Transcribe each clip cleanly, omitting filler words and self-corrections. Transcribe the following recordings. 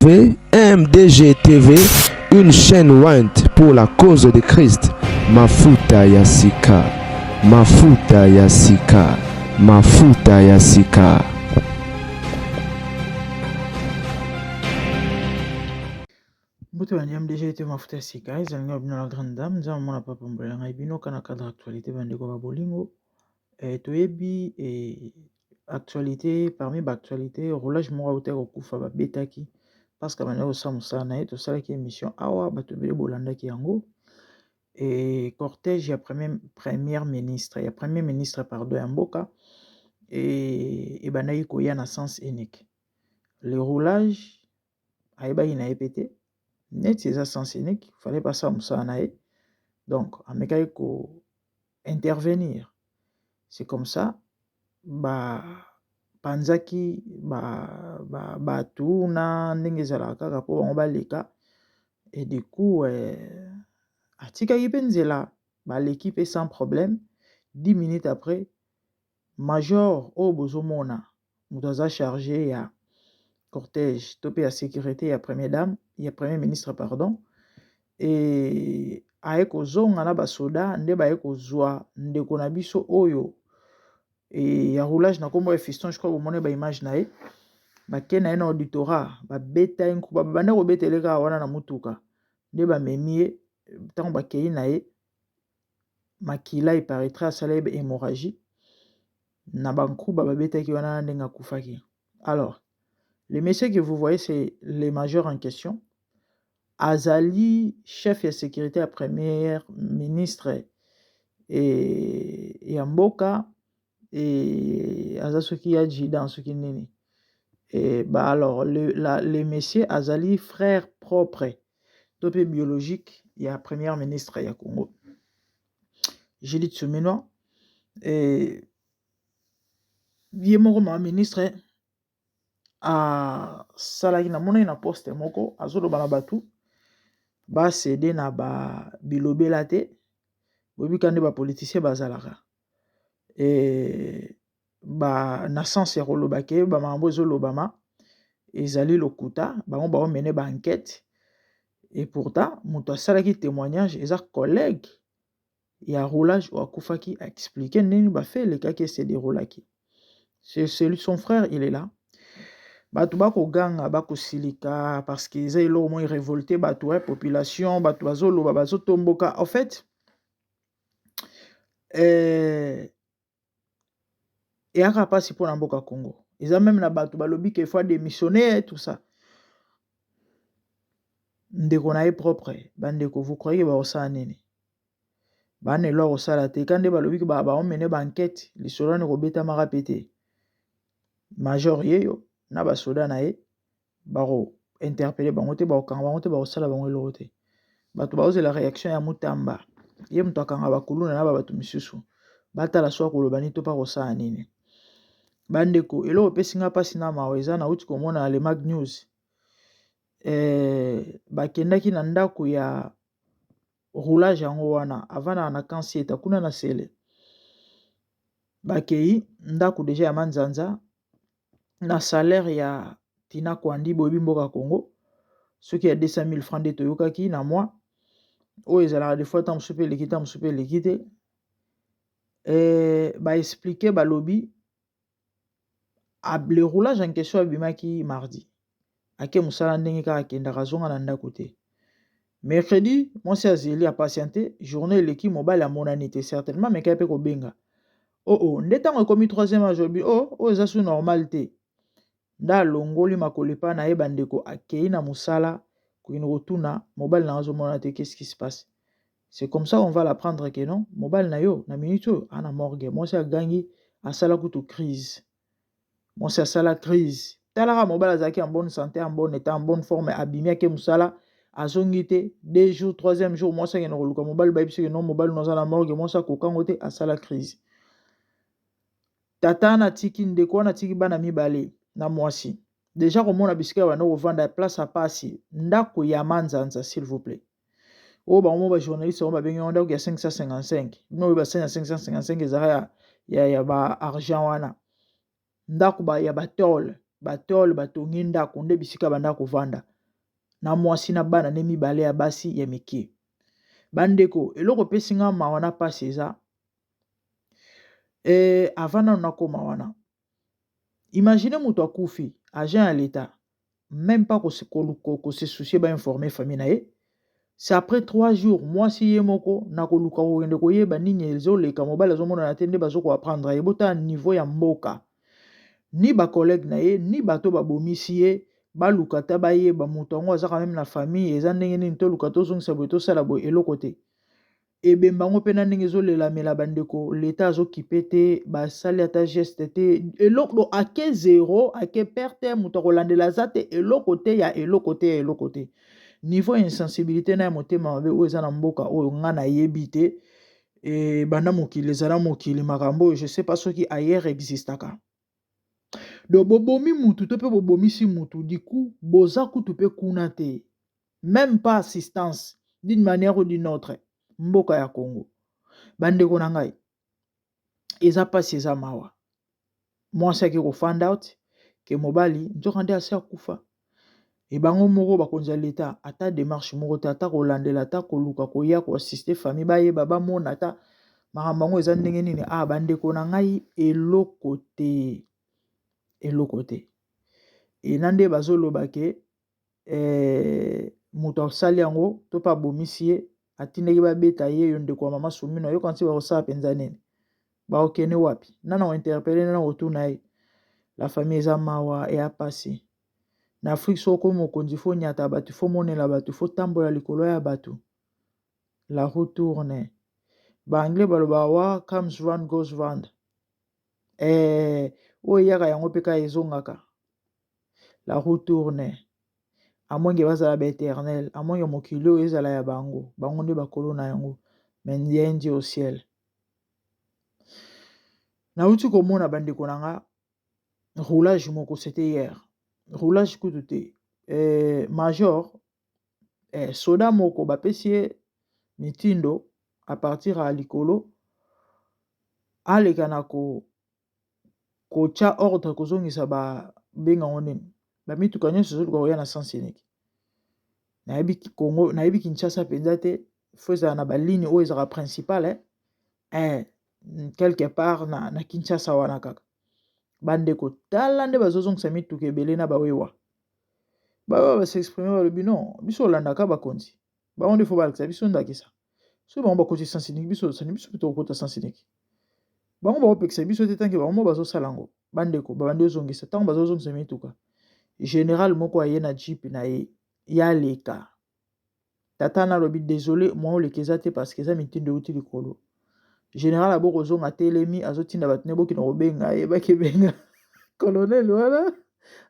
MDG TV, une chaîne Wint pour la cause de Christ. Mafuta ya sika, mafuta ya sika, mafuta ya sika. Mbote bandi MDG TV mafuta ya sika, ezali bino la grande dame, nzama mona papa mbola ngai bino kana cadre actualité bandeko ba bolingo. Toyebi actualité parmi ba actualité roulage moko auta kokufa ba betaki parce que bana osa musala na ye tosalaki émission awa bato bele bolandaki yango et cortège ya premier ministre pardon ya mboka et banaki koya na sens unique le roulage ayebaki na ye pete net c'est sens unique fallait pas ça musala na ye donc amekaki ko intervenir. C'est comme ça ba panzaki ba tuna ndenge ezalaka kaka po bango baleka et du coup atikaki mpe nzela baleki mpe sans problème 10 minutes après major oyo bozomona moto aza chargé ya cortège to mpe ya sécurité ya premier ministre pardon et aye kozonga na basoda nde baye kozwa ndeko na biso oyo et ya roulage na kombo ya fiston je crois bomone ba image na ye bake na ye na auditorat babeta ye nkuba babanda kobetele kaka wana na mutuka nde bamemi ye ntango bakei na ye makila eparaîtrait asala ye hémorragie na bankuba babetaki wana ndenge akufaki. Alors le monsieur que vous voyez c'est le major en question azali chef ya sécurité ya premier ministre et ya mboka et aza soki adjudant soki nini et bah alors le monsieur azali frère propre topé biologique ya premier ministre ya Congo Julie Tsumino et ye moko ma ministre a salaki na mona na poste moko azoloba na batu ba cédé na ba bilobela te bobika nde ba politicien bazalaka et ba na sens ya koloba ke ba mambo ezolobama ezali lokuta bango baomene ba enquête et pourtant moto asalaki témoignage eza collègue ya roulage oyo akufaki expliquer ndenge bafe elekaki ese déroulaki c'est celui son frère il est là bato bakoganga bakosilika parce que eza eloko moi révolté bato ya population bato bazoloba bazotomboka en fait eyaka mpasi mpo na mboka Congo eza même na bato balobi ke fois démissionner tout ça ndeko na ye propre bandeko vous croyez baosala nini bana elo akosala te ka nde balobi ke baomene baenquête lisolo wana ekobetamaka pe te major yeyo na basoda na ye bako interpellé bango te bakokanga bango te bakosala bango eloko te bato baozela réaction ya mutamba ye moto akanga bakuluna na bato misusu batala so akoloba nini to mpa kosala nini bandeko eloko epesinga mpasi na mawa eza na uti komona le Mag News bakendaki na ndako ya roulage yango wana avana na kansieta kuna na sele bakei ndako deja ya manzanza na salaire ya Tina Kwandi boyebi mboka Congo soki ya 200 000 francs nde toyokaki na mois oyo ezalaka des fois ta mosusu mpe eleki ta mosusu mpe eleki te baexplike balobi le roulage en question abimaki mardi ake mosala ndenge kaka akendaka azonga na ndako te mercredi mwasi azeli apatiente journée eleki mobali amonani te certainement mekaya mpe kobenga nde ntango ekomi 3e ajobi oyo eza su normal te nda alongoli makolo epa na ye bandeko akei na mosala kokende kotuna mobali na azomona te qu'est-ce qui se passe c'est comme ça on va l'apprendre que non mobali na yo na minute oyo ana morgue mwasi agangi asala kutu crise mwasi asala crise talaka mobali azalaki en bonne santé en bonne état en bonne forme abimi ake mosala azongi te 2 jours 3e jour mwasi akende koluka mobali bayebisi ke non mobali noza na morgue mwasi akokango te asala crise tata na tiki ndeko wana tiki bana mibale na mwasi déjà komona bisika bana kovanda place à pasi ndako ya manzanza s'il vous plaît oyo bango ba journaliste bango babengi yango ndako ya 555 bino oyo basani ya 555 ezaka ya ba argent wana ndako ya batole batongi ndako nde bisika banda kovanda na mwasi na bana ne mibale ya basi ya mike. Bandeko eloko pesi nga mawa na pasi eza avant nanu nakoma wana, imagine moto akufi agent ya l'État, même pas se soucier ba informer famille na ye. C'est après 3 jours mwasi ye moko na koluka kokende koyeba nini ezoleka mobali azomona na te nde bazoko apprendre ye bota niveau ya mboka. Ni ba collègue na ye ni bato babomisi ye baluka ta bayeba moto yango azaka même na famille eza ndenge nini toluka tozongisa boye tosala boye eloko te. Ebembango mpe na ndenge ezolelaamela bandeko l'État azokipe te basali ata geste te eloko ake zéro ake perte moto akolandela aza te eloko te ya eloko te ya eloko te. Niveau insensibilité na ya motema mabe oyo eza na mboka oyo nga nayebi te banda mokili ezala mokili makambo oyo je sais pas soki ailleurs existaka. Donc bobomi mutu to pe bobomisi mutu du coup boza kutu pe kuna te, même pas assistance d'une manière ou d'une autre. Mboka ya Congo bandeko na ngai eza pasi eza mawa mwasi ake ko find out ke mobali nzoka nde asi akufa. Ebango moko bakonzi ya l'État ata démarche moko te ata kolandela ata koluka koya ko assister famille bayeba bamona ata makambo yango eza ndenge nini. Bandeko na ngai eloko te eloko te. Na nde bazoloba ke moto asali yango to pa bomisi ye atindaki babeta ye yo ndeko wa mama Sumino yo kanti bakosala mpenza nini baokende wapi nana ointerpele nana otuna ye. La famille eza mawa ya pasi na Afrique soko mokonzi fo nyata bato fo monela bato fo tambola likolo ya bato. La roue tourne. Ba anglais baloba wa comes round goes round. Oyo yaka yango pe ka ezongaka. La roue tourne. Amonge bazala ba éternel, amonge mokili oyo ezala ya bango, bango nde bakolo na yango, mais ndienje au ciel. Na uti komona bandeko na nga roulage moko c'était hier. Roulage kutu te. Major soda moko bapesi ye mitindo à partir à likolo aleka na kotia ordre kozongisa ba benga ngoneni bamituka nyonso ezoluka koya na sens unique. Nayebi Congo nayebi Kinshasa penza te fo ezala na baligne oyo ezaka principale quelque part na Kinshasa wana kaka. Bandeko tala nde bazozongisa mituka ebele na bawewa basexprime balobi non biso olandaka bakonzi bango nde fo balakisa biso ndakisa so bango bakoti sens unique biso osani biso mpe tokokota sens unique bango bakopekisa biso te tanke bango bazosala yango. Bandeko babandi ozongisa ntango bazozongisa mituka général moko aye na jeep na ye ya leka tata nalobi désolé mwa oleka eza te parce que eza mitindo euti likolo. Général aboko ozonga telemi azotinda bato ne bokina kobenga ye bakebenga colonel wana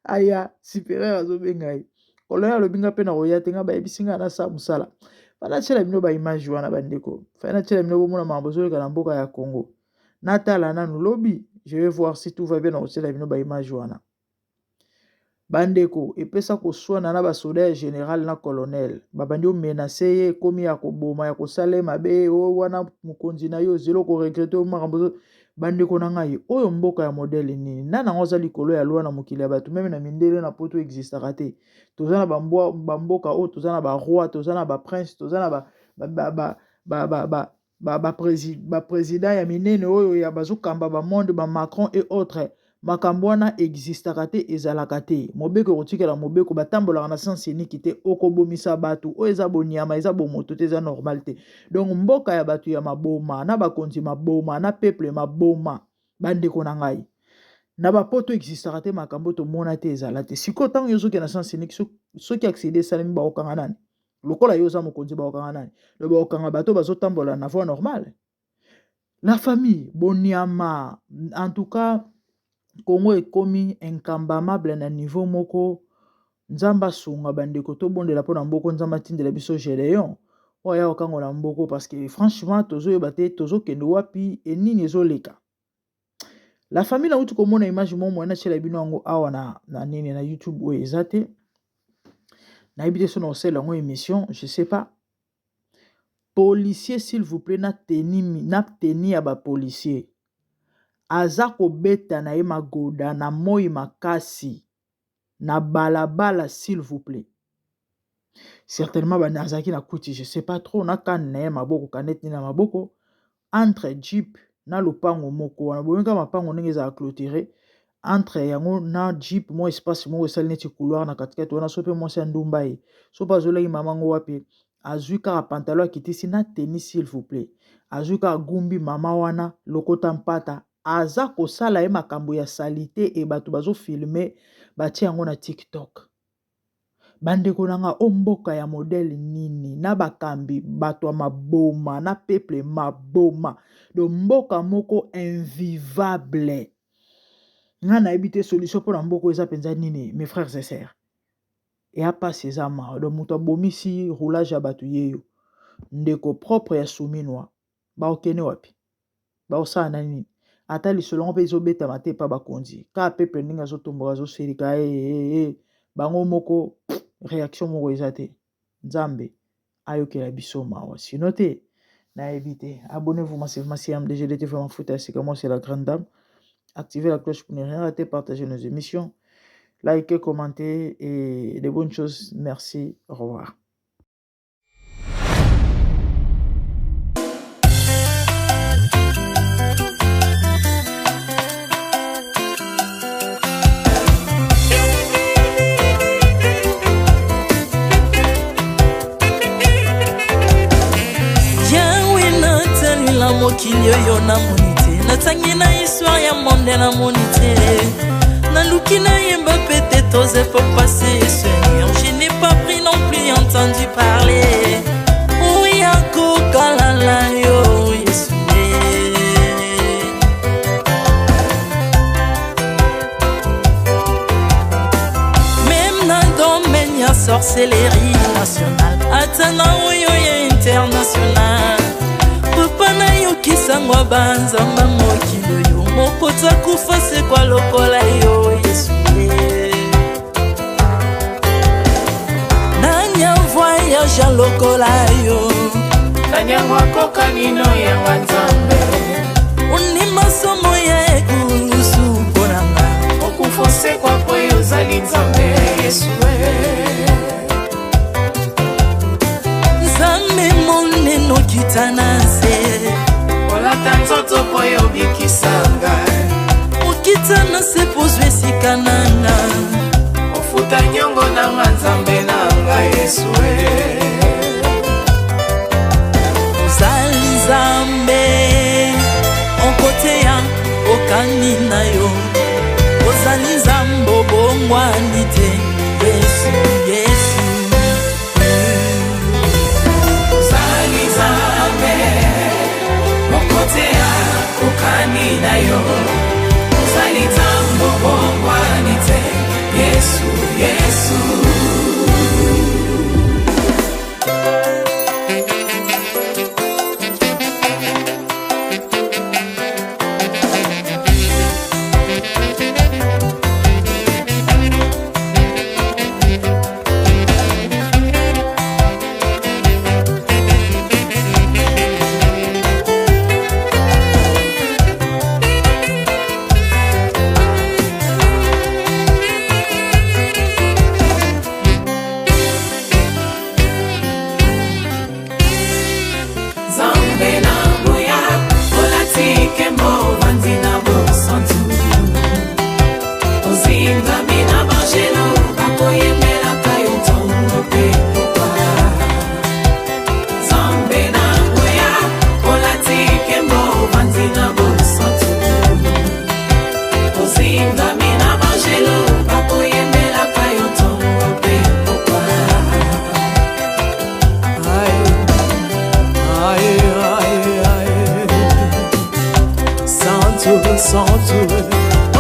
aya supérieur azobenga ye colonel alobinga mpe na koya te nga bayebisi nga na sa mosala fana tiela bino baimage wana bandeko fana tiela bino bomona makambo ezoleka na mboka ya Congo natala nanu lobi je vais voir si tout va bien na kotiela bino baimage wana. Bandeko epesa koswana na basoda ya général na colonel babandi omenase ye komi ya koboma ya kosala mabe o wana mokonzi na yo zelo ko regrete makambo. Bandeko na ngai oyo mboka ya modele nini nana ngoza likolo ya loi na mokili ya bato meme na mindele na poto existaka te. Toza na bamboka oyo toza na ba roi toza na ba prince toza na ba président ya minene oyo ya bazokamba ba monde ba Macron et autres. Makambo wana existaka te ezalaka te mobeko kotikela mobeko batambolaka na sens unique te okobomisa bato oyo eza bonyama eza bomoto te eza normal te. Donc mboka ya bato ya maboma na bakonzi maboma na peuple maboma bandeko na ngai na bapoto existaka te makambo tomona te ezala te sikoyo ntango yozoke na sens unique soki accident esalemi baokanga nani lokola yo oza mokonzi baokanga nani lo baokanga bato bazotambola na voie normale. La famille bonyama en tout cas Congo ekomi incambamable na niveau moko nzamba sunga bandeko to bondela pona mboko nzamba tindela biso Gédéon oya okango na mboko parce que franchement tozo yebate tozo kende wapi enini ezoleka. La famille na utu komona image momo na chela bino yango awa na nini na YouTube oyo ezate na ebite so na osela ngo émission je sais pas. Policier s'il vous plaît na teni ya ba policier aza kobeta na ye magoda na moi makasi na balabala s'il vous plaît. certainement banazaki na kuti je sais pas trop na kan na maboko kanet ni na maboko entre jeep na lopango moko wana boyenga mapango ndenge za clôturer entre yango na jeep mo espace mo esali neti couloir na katikati wana so pe mo sa ndumba ye so pa zolaki mamango wapi azwi kaka pantalon akitisi na tennis s'il vous plaît azwi kaka gumbi mama wana lokota mpata aza kosala ye makambo ya salite e bato bazofilme batie yango na TikTok. Bandeko nanga omboka ya modèle nini na bakambi bato maboma na peuple maboma do mboka moko invivable. Nga na ebite solution pour mboka eza penza nini mes frères et sœurs. Et a pas ces ama do muto bomisi roulage ya bato yeyo. Ndeko propre ya souminwa. Ba okene wapi. Ba osana nini. Ata lisolongo pe ezobeta mate pa bakonzi. Ka peuple ninga zo tomboka zo serika bango moko réaction moko ezate nzambe ayokela biso mawa sinon te na éviter abonnez-vous massivement si MDGDT vraiment foot c'est comment c'est la grande dame activez la cloche pour ne rien rater partagez nos émissions likez commentez et de bonnes choses merci au revoir. Mokili oyo na monite natangi na histoire ya monde na monite naluki na yemba pete toze pour passer Seigneur je n'ai pas pris non plus entendu parler oya kokalala yo Yesu même na domaine ya sorcellerie nationale atana oyo ya international papa na yo kisangwa banzamba mokilo yo mokota kufa se kwa lokola yo Yesu nanya voyage a lokola yo nanya wakoka nino ya wanzambe uni masomo ya ekusu ponanga okufose kwa poyo zali nzambe Yesu nzambe moneno kitanase olata nzoto poyo bikisanga okitana se pozwe sikananga ofuta nyongo na nzambe nanga Yesu ozali nzambe onkote ya okani na yo ozali nzambe obongwani te Yesu Yesu na yo uzali tambo bongwani te Yesu Yesu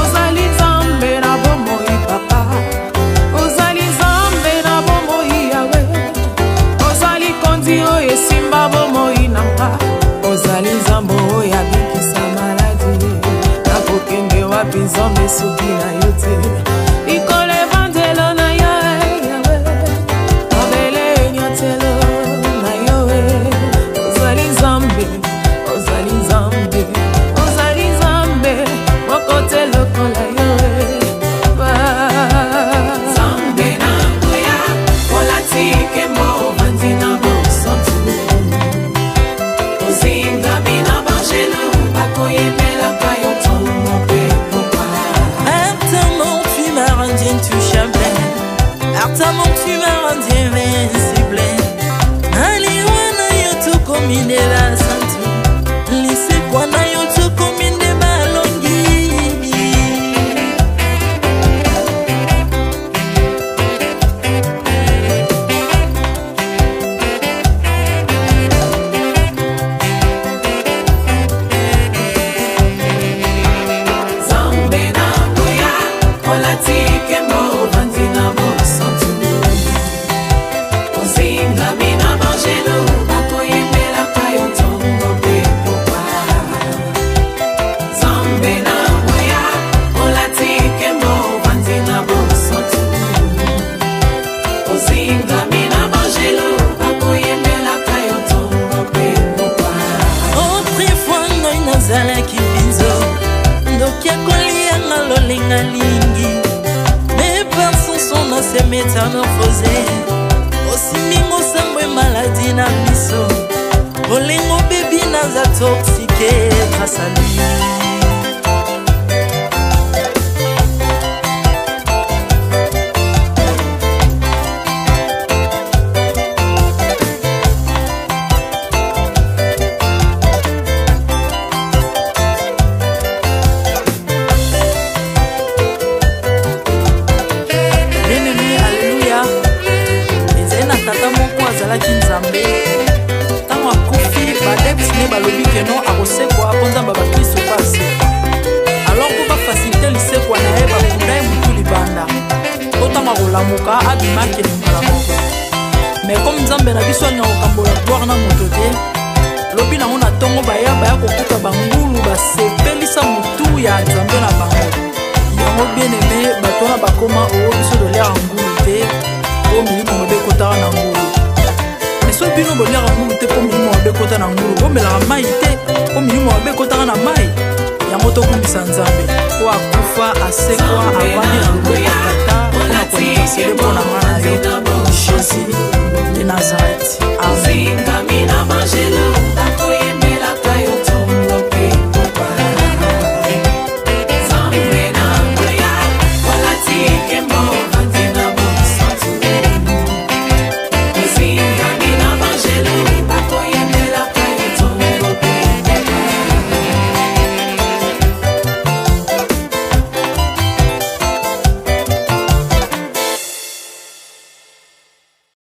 ozali nzambe na bomoi papa ozali nzambe na bomoi yawe ozali kondi oyo esimba bomoi nanga ozali nzambe oyo abikisa maladi nakokende wapi nzambe soki na yo te likolo evangelo na yo yawe mabele nyatelo na yo ozali nzambe ozali nzambe kote lokola yo Zambe na ngoya olatike donc tu m'as rendu invincible. Naliwana yoto komine la santu, lise kwa na yoto komine balongi. Nazalaki binzo ndoki akolia na lolinga lingi, mes pensons sont dans ces métamorphosés. Osimi mosambwe maladie na miso, bolingo baby naza toxiqué grâce à lui. Nzambe tango akufi badepsine balobi keno akosekwa akonzamba bakristo pasi, alors ko bafacilite lisekwa na ye bakunda ye mutu libanda otango akolamuka abimaki elinga moko. Mais comme Nzambe na biso alinga kokambola gloire na moto te, lobi nango na ntongo baya kokuta bangulu basepelisa mutu ya Nzambe na bango. Yango bien aimé bato na bakoma oyo biso dolera ngulu te po milimo mobe kotaka na ngulu. So bino bolera ngulu te po milimo mabe kota na ngulu, bomelaka mai te po milimo mabe kotaka na mai. Yango tokumbisa Nzambe po akufa asekwa avandi na loboko ya tata mpona kolinga sele mpona nga na yo.